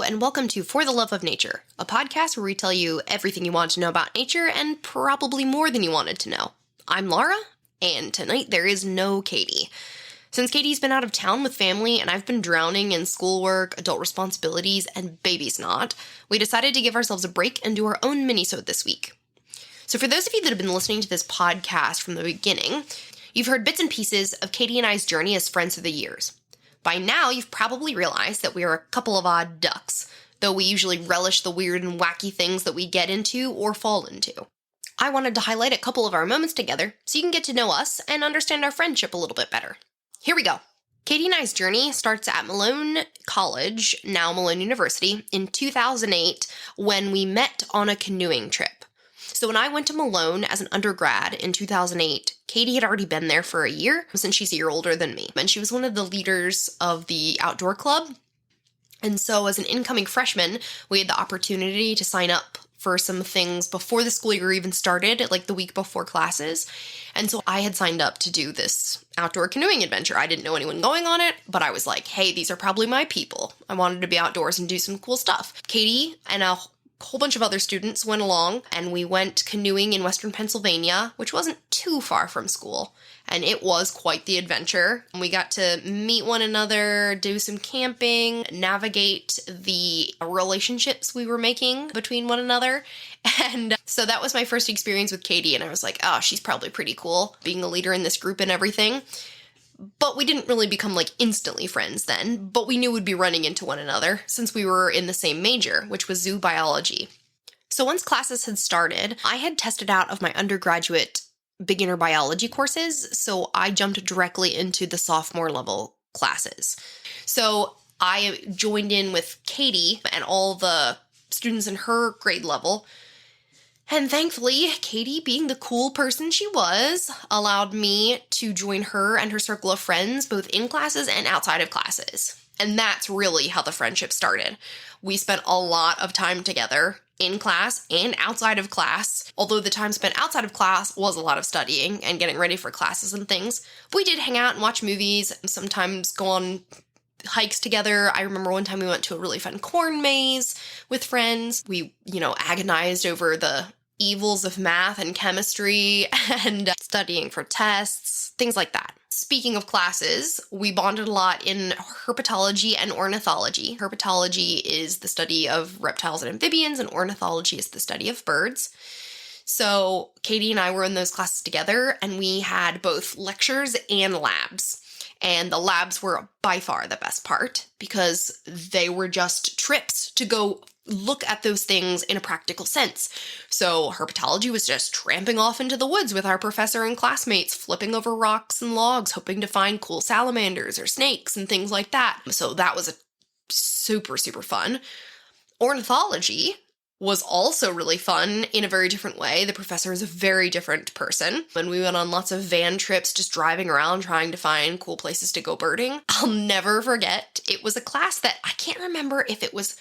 Hello, and welcome to For the Love of Nature, a podcast where we tell you everything you want to know about nature and probably more than you wanted to know. I'm Laura, and tonight there is no Katy. Since Katy's been out of town with family and I've been drowning in schoolwork, adult responsibilities, and baby's not, we decided to give ourselves a break and do our own mini-sode this week. So for those of you that have been listening to this podcast from the beginning, you've heard bits and pieces of Katy and I's journey as friends through the years. By now, you've probably realized that we are a couple of odd ducks, though we usually relish the weird and wacky things that we get into or fall into. I wanted to highlight a couple of our moments together so you can get to know us and understand our friendship a little bit better. Here we go. Katy and I's journey starts at Malone College, now Malone University, in 2008 when we met on a canoeing trip. So when I went to Malone as an undergrad in 2008, Katy had already been there for a year since she's a year older than me. And she was one of the leaders of the outdoor club. And so as an incoming freshman, we had the opportunity to sign up for some things before the school year even started, like the week before classes. And so I had signed up to do this outdoor canoeing adventure. I didn't know anyone going on it, but I was like, hey, these are probably my people. I wanted to be outdoors and do some cool stuff. Katy and a whole bunch of other students went along, and we went canoeing in western Pennsylvania, which wasn't too far from school, and it was quite the adventure. We got to meet one another, do some camping, navigate the relationships we were making between one another, and so that was my first experience with Katy, and I was like, oh, she's probably pretty cool, being a leader in this group and everything. But we didn't really become, instantly friends then, but we knew we'd be running into one another since we were in the same major, which was zoo biology. So once classes had started, I had tested out of my undergraduate beginner biology courses, so I jumped directly into the sophomore level classes. So I joined in with Katy and all the students in her grade level. And thankfully, Katy, being the cool person she was, allowed me to join her and her circle of friends both in classes and outside of classes. And that's really how the friendship started. We spent a lot of time together in class and outside of class. Although the time spent outside of class was a lot of studying and getting ready for classes and things, we did hang out and watch movies and sometimes go on hikes together. I remember one time we went to a really fun corn maze with friends. We, agonized over the evils of math and chemistry and studying for tests, things like that. Speaking of classes, we bonded a lot in herpetology and ornithology. Herpetology is the study of reptiles and amphibians, and ornithology is the study of birds. So Katy and I were in those classes together, and we had both lectures and labs. And the labs were by far the best part because they were just trips to go look at those things in a practical sense. So herpetology was just tramping off into the woods with our professor and classmates, flipping over rocks and logs, hoping to find cool salamanders or snakes and things like that. So that was a super, super fun. Ornithology was also really fun in a very different way. The professor is a very different person. And we went on lots of van trips, just driving around trying to find cool places to go birding. I'll never forget, it was a class that I can't remember if it was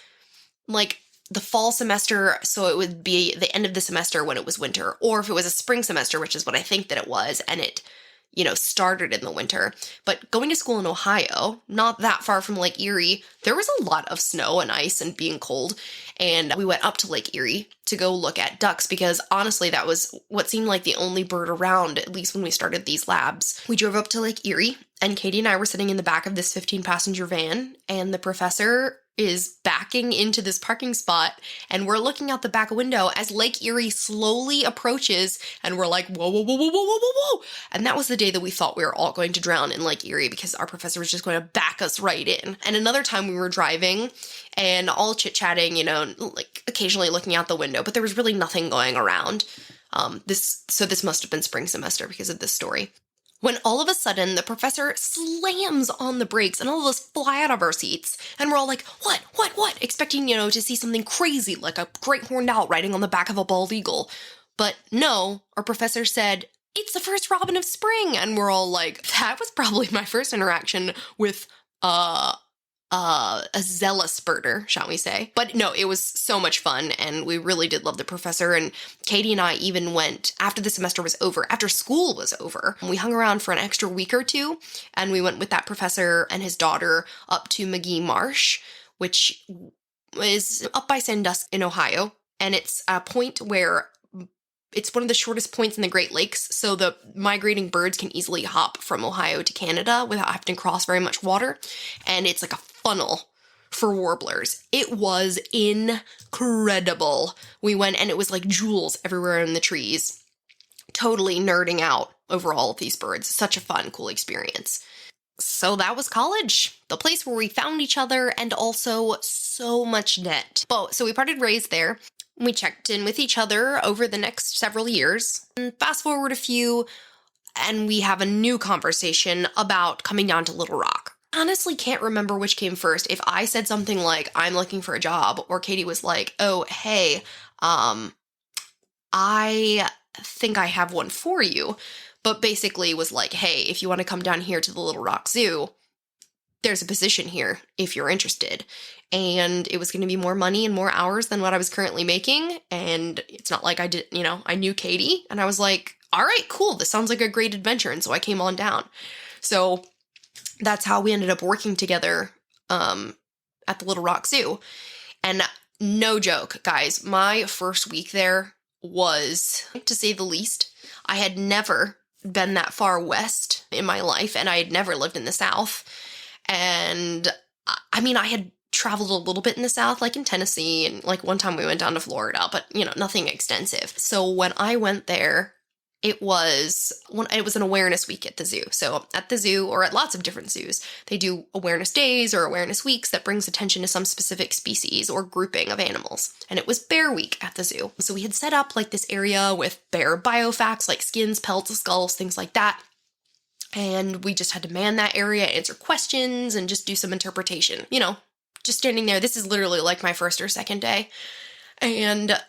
the fall semester, so it would be the end of the semester when it was winter, or if it was a spring semester, which is what I think that it was, and it started in the winter. But going to school in Ohio, not that far from Lake Erie, there was a lot of snow and ice and being cold. And we went up to Lake Erie to go look at ducks because honestly, that was what seemed like the only bird around, at least when we started these labs. We drove up to Lake Erie and Katy and I were sitting in the back of this 15-passenger van, and the professor is backing into this parking spot, and we're looking out the back window as Lake Erie slowly approaches, and we're like, whoa, whoa, whoa, whoa, whoa, whoa, whoa. And that was the day that we thought we were all going to drown in Lake Erie because our professor was just going to back us right in. And another time we were driving and all chit-chatting, occasionally looking out the window, but there was really nothing going around. This must have been spring semester because of this story. When all of a sudden, the professor slams on the brakes and all of us fly out of our seats. And we're all like, what? Expecting, to see something crazy like a great horned owl riding on the back of a bald eagle. But no, our professor said, it's the first robin of spring. And we're all like, that was probably my first interaction with a zealous birder, shall we say. But no, it was so much fun, and we really did love the professor, and Katy and I even went, after the semester was over, after school was over, we hung around for an extra week or two, and we went with that professor and his daughter up to McGee Marsh, which is up by Sandusky in Ohio, and it's a point where it's one of the shortest points in the Great Lakes, so the migrating birds can easily hop from Ohio to Canada without having to cross very much water, and it's like a funnel for warblers. It was incredible. We went, and it was like jewels everywhere in the trees. Totally nerding out over all of these birds. Such a fun, cool experience. So that was college, the place where we found each other, and also so much debt. So we parted ways there. We checked in with each other over the next several years. And fast forward a few, and we have a new conversation about coming down to Little Rock. Honestly, can't remember which came first. If I said something like, I'm looking for a job, or Katy was like, oh, hey, I think I have one for you. But basically was like, hey, if you want to come down here to the Little Rock Zoo, there's a position here if you're interested. And it was going to be more money and more hours than what I was currently making. And it's not like I did, I knew Katy, and I was like, all right, cool. This sounds like a great adventure. And so I came on down. So that's how we ended up working together at the Little Rock Zoo. And no joke, guys, my first week there was, to say the least, I had never been that far west in my life, and I had never lived in the South. And I mean, I had traveled a little bit in the South, like in Tennessee, and like one time we went down to Florida, but nothing extensive. So when I went there, it was an awareness week at the zoo. So at the zoo, or at lots of different zoos, they do awareness days or awareness weeks that brings attention to some specific species or grouping of animals. And it was bear week at the zoo. So we had set up like this area with bear biofacts, like skins, pelts, skulls, things like that. And we just had to man that area, answer questions, and just do some interpretation. Just standing there. This is literally like my first or second day. And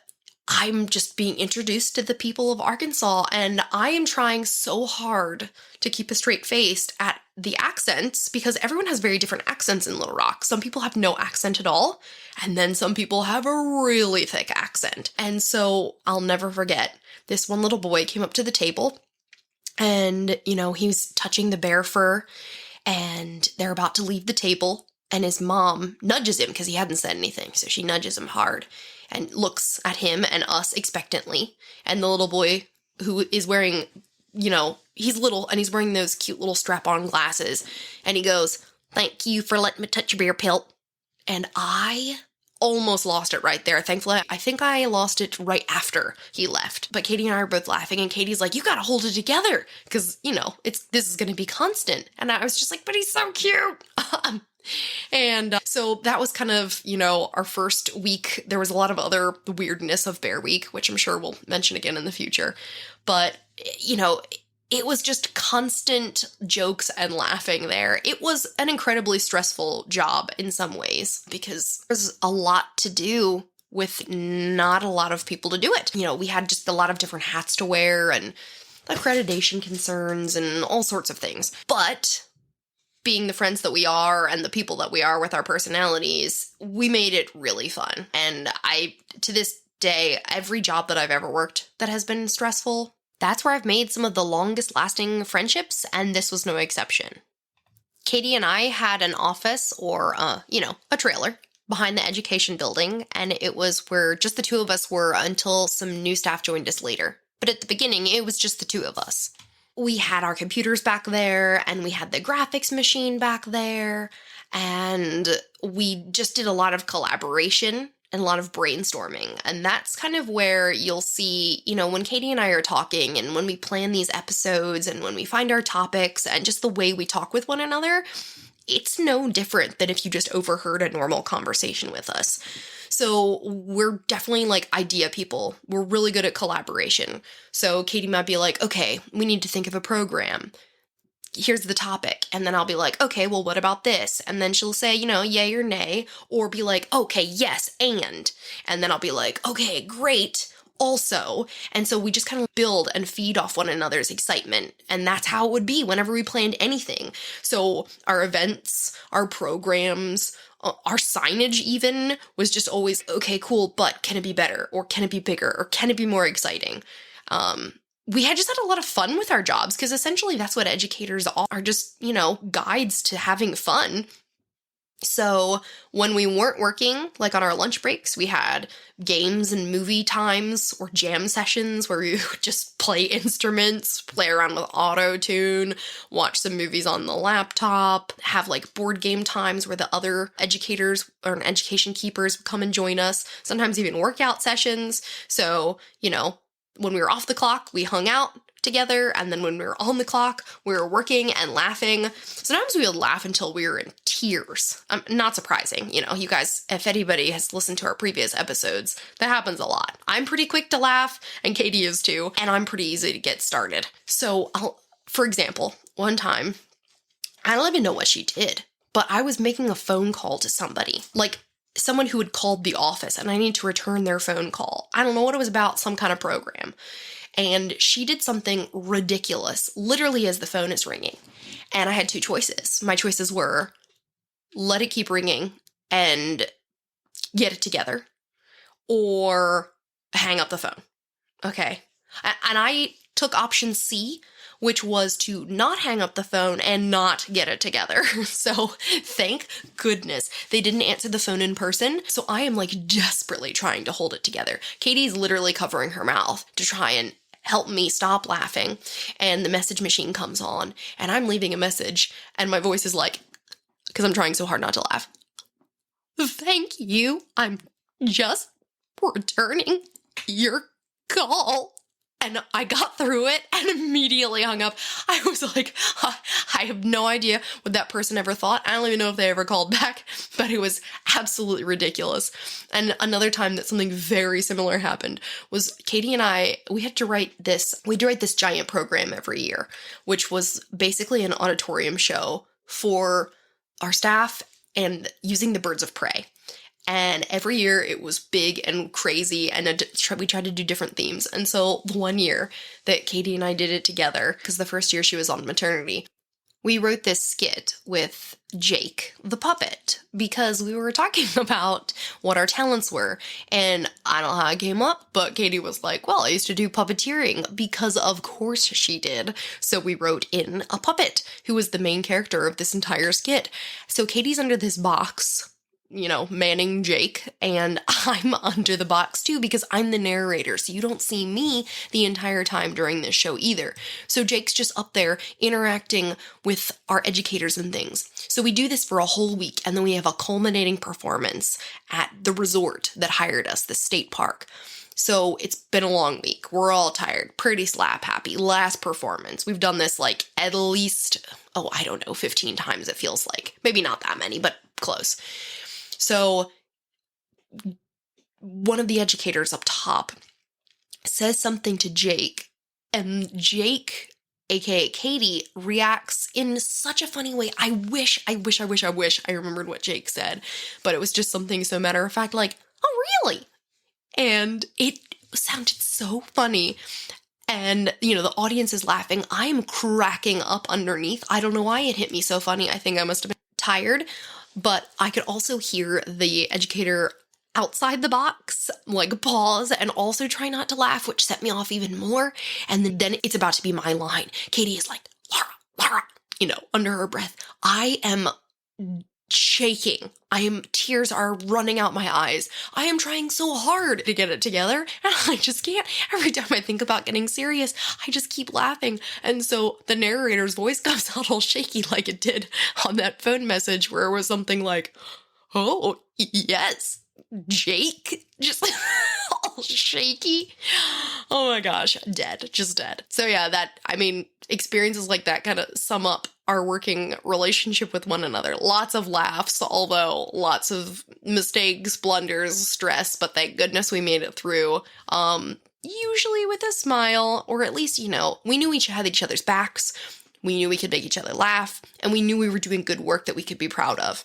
I'm just being introduced to the people of Arkansas, and I am trying so hard to keep a straight face at the accents, because everyone has very different accents in Little Rock. Some people have no accent at all, and then some people have a really thick accent. And so I'll never forget, this one little boy came up to the table, and, he was touching the bear fur, and they're about to leave the table, and his mom nudges him because he hadn't said anything, so she nudges him hard and looks at him and us expectantly. And the little boy, who is wearing, he's little and he's wearing those cute little strap-on glasses, and he goes, "Thank you for letting me touch your bear pelt." And I almost lost it right there. Thankfully, I think I lost it right after he left. But Katy and I are both laughing, and Katy's like, "You gotta hold it together, because, this is gonna be constant." And I was just like, "But he's so cute." And so that was kind of, our first week. There was a lot of other weirdness of Bear Week, which I'm sure we'll mention again in the future. But, it was just constant jokes and laughing there. It was an incredibly stressful job in some ways, because there's a lot to do with not a lot of people to do it. We had just a lot of different hats to wear and accreditation concerns and all sorts of things. But being the friends that we are and the people that we are with our personalities, we made it really fun. And to this day, every job that I've ever worked that has been stressful, that's where I've made some of the longest lasting friendships, and this was no exception. Katy and I had an office, or, a trailer behind the education building, and it was where just the two of us were until some new staff joined us later. But at the beginning, it was just the two of us. We had our computers back there, and we had the graphics machine back there, and we just did a lot of collaboration and a lot of brainstorming. And that's kind of where you'll see, when Katy and I are talking, and when we plan these episodes, and when we find our topics, and just the way we talk with one another, it's no different than if you just overheard a normal conversation with us. So we're definitely idea people. We're really good at collaboration. So Katy might be like, "Okay, we need to think of a program. Here's the topic." And then I'll be like, "Okay, well, what about this?" And then she'll say, yay or nay, or be like, "Okay, yes, and." And then I'll be like, "Okay, great, also." And so we just kind of build and feed off one another's excitement. And that's how it would be whenever we planned anything. So our events, our programs, our signage even was just always, "Okay, cool, but can it be better? Or can it be bigger? Or can it be more exciting?" We had just had a lot of fun with our jobs, because essentially that's what educators are just, guides to having fun. So when we weren't working, like on our lunch breaks, we had games and movie times or jam sessions where we would just play instruments, play around with auto-tune, watch some movies on the laptop, have like board game times where the other educators or education keepers would come and join us, sometimes even workout sessions. So, when we were off the clock, we hung out together, and then when we were on the clock, we were working and laughing. Sometimes we would laugh until we were in tears. Not surprising, you guys, if anybody has listened to our previous episodes, that happens a lot. I'm pretty quick to laugh, and Katy is too, and I'm pretty easy to get started. So, for example, one time, I don't even know what she did, but I was making a phone call to somebody, like someone who had called the office, and I need to return their phone call. I don't know what it was about, some kind of program. And she did something ridiculous, literally as the phone is ringing. And I had two choices. My choices were, let it keep ringing and get it together, or hang up the phone. Okay. And I took option C, which was to not hang up the phone and not get it together. So thank goodness they didn't answer the phone in person. So I am like desperately trying to hold it together. Katy's literally covering her mouth to try and help me stop laughing. And the message machine comes on and I'm leaving a message and my voice is like, because I'm trying so hard not to laugh, thank you. I'm just returning your call. And I got through it and immediately hung up. I was like, I have no idea what that person ever thought. I don't even know if they ever called back, but it was absolutely ridiculous. And another time that something very similar happened was Katy and I, we had to write this giant program every year, which was basically an auditorium show for our staff and using the birds of prey. And every year it was big and crazy, and we tried to do different themes. And so the one year that Katy and I did it together, because the first year she was on maternity, we wrote this skit with Jake, the puppet, because we were talking about what our talents were. And I don't know how it came up, but Katy was like, well, I used to do puppeteering, because of course she did. So we wrote in a puppet who was the main character of this entire skit. So Katy's under this box, manning Jake, and I'm under the box too because I'm the narrator, so you don't see me the entire time during this show either. So Jake's just up there interacting with our educators and things. So we do this for a whole week, and then we have a culminating performance at the resort that hired us, the state park. So it's been a long week. We're all tired, pretty slap happy. Last performance. We've done this like at least, 15 times it feels like. Maybe not that many, but close. So one of the educators up top says something to Jake, and Jake, aka Katy, reacts in such a funny way. I wish I remembered what Jake said, but it was just something so matter of fact, like, oh, really? And it sounded so funny. And, the audience is laughing. I'm cracking up underneath. I don't know why it hit me so funny. I think I must have been tired. But I could also hear the educator outside the box, like, pause and also try not to laugh, which set me off even more. And then it's about to be my line. Katy is like, Laura, under her breath. I am shaking. Tears are running out my eyes. I am trying so hard to get it together, and I just can't. Every time I think about getting serious, I just keep laughing. And so the narrator's voice comes out all shaky like it did on that phone message where it was something like, oh, yes, Jake, just all shaky. Oh my gosh, just dead. So yeah, experiences like that kind of sum up our working relationship with one another. Lots of laughs, although lots of mistakes, blunders, stress, but thank goodness we made it through. Usually with a smile, or at least, we knew had each other's backs. We knew we could make each other laugh, and we knew we were doing good work that we could be proud of.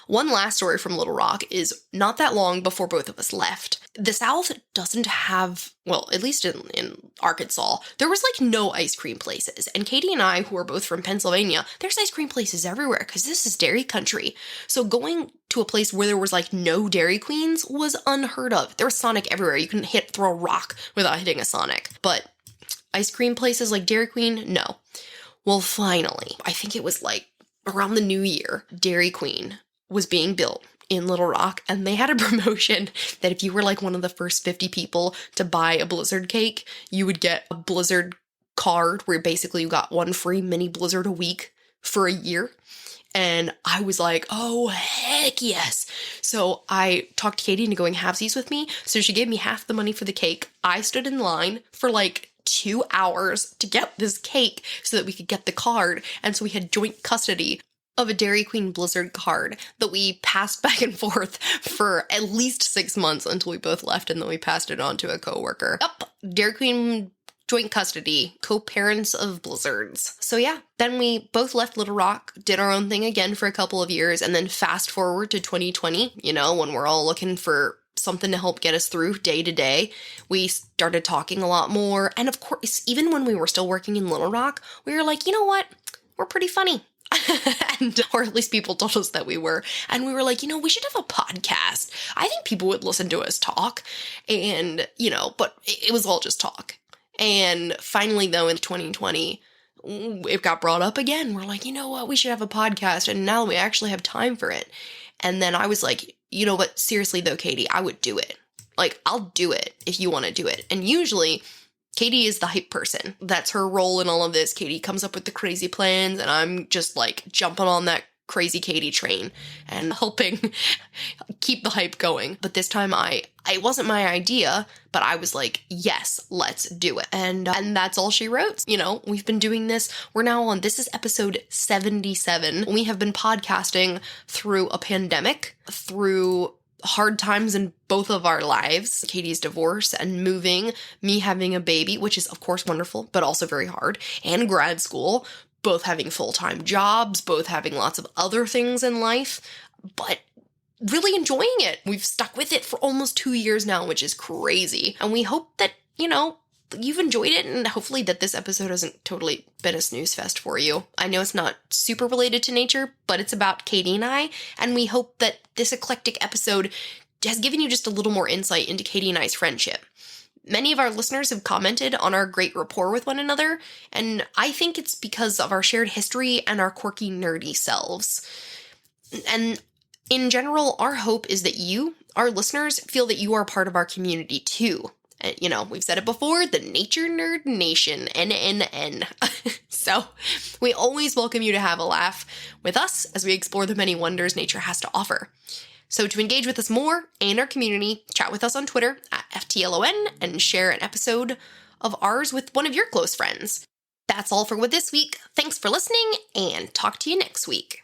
One last story from Little Rock is not that long before both of us left. The South doesn't have, well, at least in Arkansas, there was like no ice cream places. And Katy and I, who are both from Pennsylvania, there's ice cream places everywhere because this is dairy country. So going to a place where there was like no Dairy Queens was unheard of. There was Sonic everywhere. You couldn't throw a rock without hitting a Sonic. But ice cream places like Dairy Queen, no. Well, finally, I think it was like around the new year, Dairy Queen was being built in Little Rock, and they had a promotion that if you were like one of the first 50 people to buy a Blizzard cake, you would get a Blizzard card where basically you got one free mini Blizzard a week for a year. And I was like, oh, heck yes. So I talked Katie into going halvesies with me. So she gave me half the money for the cake. I stood in line for like 2 hours to get this cake so that we could get the card. And so we had joint custody of a Dairy Queen Blizzard card that we passed back and forth for at least 6 months until we both left, and then we passed it on to a coworker. Yep, Dairy Queen joint custody, co-parents of Blizzards. So yeah, then we both left Little Rock, did our own thing again for a couple of years, and then fast forward to 2020, when we're all looking for something to help get us through day to day, we started talking a lot more. And of course, even when we were still working in Little Rock, we were like, you know what? We're pretty funny. Or at least people told us that we were. And we were like, we should have a podcast. I think people would listen to us talk. And, but it was all just talk. And finally, though, in 2020, it got brought up again. We're like, you know what? We should have a podcast. And now we actually have time for it. And then I was like, you know what? Seriously, though, Katie, I would do it. Like, I'll do it if you want to do it. And usually, Katie is the hype person. That's her role in all of this. Katie comes up with the crazy plans, and I'm just like jumping on that crazy Katie train and helping keep the hype going. But this time it wasn't my idea, but I was like, yes, let's do it. And that's all she wrote. We've been doing this. We're now on, this is episode 77. We have been podcasting through a pandemic, through hard times in both of our lives, Katie's divorce and moving, me having a baby, which is of course wonderful, but also very hard, and grad school, both having full-time jobs, both having lots of other things in life, but really enjoying it. We've stuck with it for almost 2 years now, which is crazy. And we hope that, you've enjoyed it, and hopefully that this episode hasn't totally been a snooze fest for you. I know it's not super related to nature, but it's about Katie and I, and we hope that this eclectic episode has given you just a little more insight into Katie and I's friendship. Many of our listeners have commented on our great rapport with one another, and I think it's because of our shared history and our quirky, nerdy selves. And in general, our hope is that you, our listeners, feel that you are part of our community too. We've said it before, the Nature Nerd Nation, NNN. So we always welcome you to have a laugh with us as we explore the many wonders nature has to offer. So to engage with us more and our community, chat with us on Twitter at FTLON and share an episode of ours with one of your close friends. That's all for this week. Thanks for listening, and talk to you next week.